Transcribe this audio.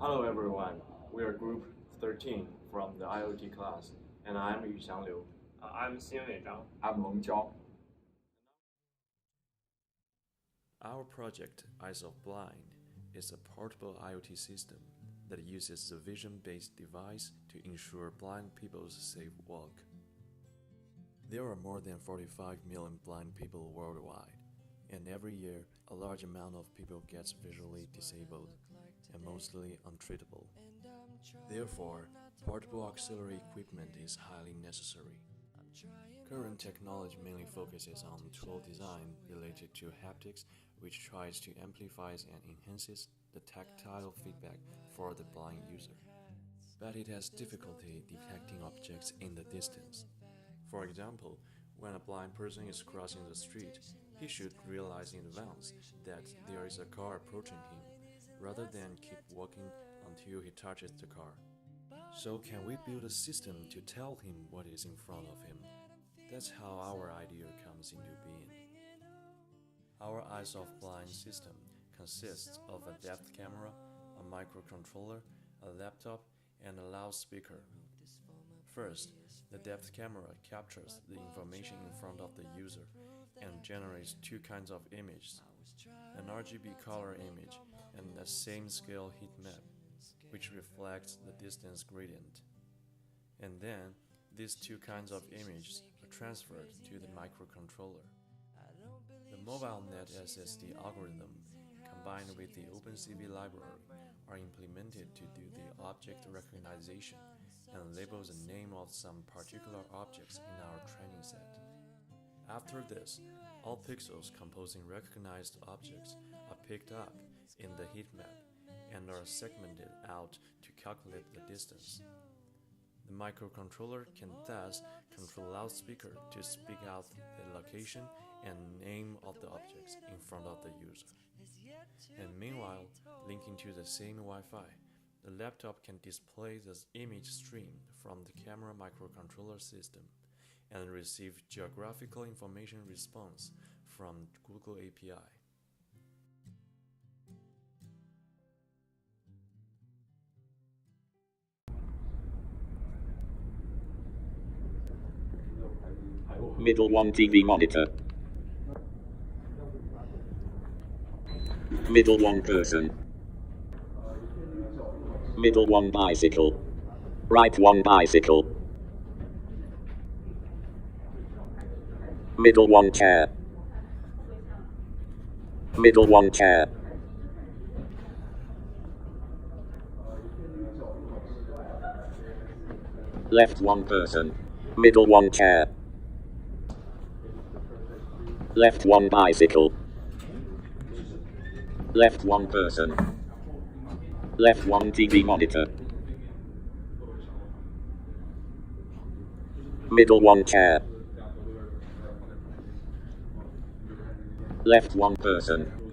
Hello everyone, we are group 13 from the IoT class, and I'm Yuxiang. I'm Yuxiang. I'm Jiao. Our project, Eyes of Blind, is a portable IoT system that uses a vision-based device to ensure blind people's safe walk. There are more than 45 million blind people worldwide, and every year a large amount of people gets visually disabled and mostly untreatable. Therefore, portable auxiliary equipment is highly necessary. Current technology mainly focuses on tool design related to haptics, which tries to amplify and enhances the tactile feedback for the blind user. But it has difficulty detecting objects in the distance. For example, when a blind person is crossing the street, he should realize in advance that there is a car approaching him, rather than keep walking until he touches the car. So can we build a system to tell him what is in front of him? That's how our idea comes into being. Our Eyes of Blind system consists of a depth camera, a microcontroller, a laptop, and a loudspeaker. First, the depth camera captures the information in front of the user and generates two kinds of images, an RGB color image and a same-scale heat map, which reflects the distance gradient. And then, these two kinds of images are transferred to the microcontroller. The mobile net SSD algorithm, combined with the OpenCV library, are implemented to do the object recognition and label the name of some particular objects in our training set. After this, all pixels composing recognized objects are picked up in the heat map and are segmented out to calculate the distance. The microcontroller can thus control loudspeaker to speak out the location and name of the objects in front of the user. And meanwhile, linking to the same Wi-Fi, the laptop can display the image stream from the camera microcontroller system and receive geographical information response from Google API. Middle 1 TV monitor. Middle 1 person. Middle 1 bicycle. Right 1 bicycle. Middle 1 chair. Middle 1 chair. Left 1 person. Middle 1 chair. Left 1 bicycle. Left 1 person. Left 1 TV monitor. Middle 1 chair. Left 1 person.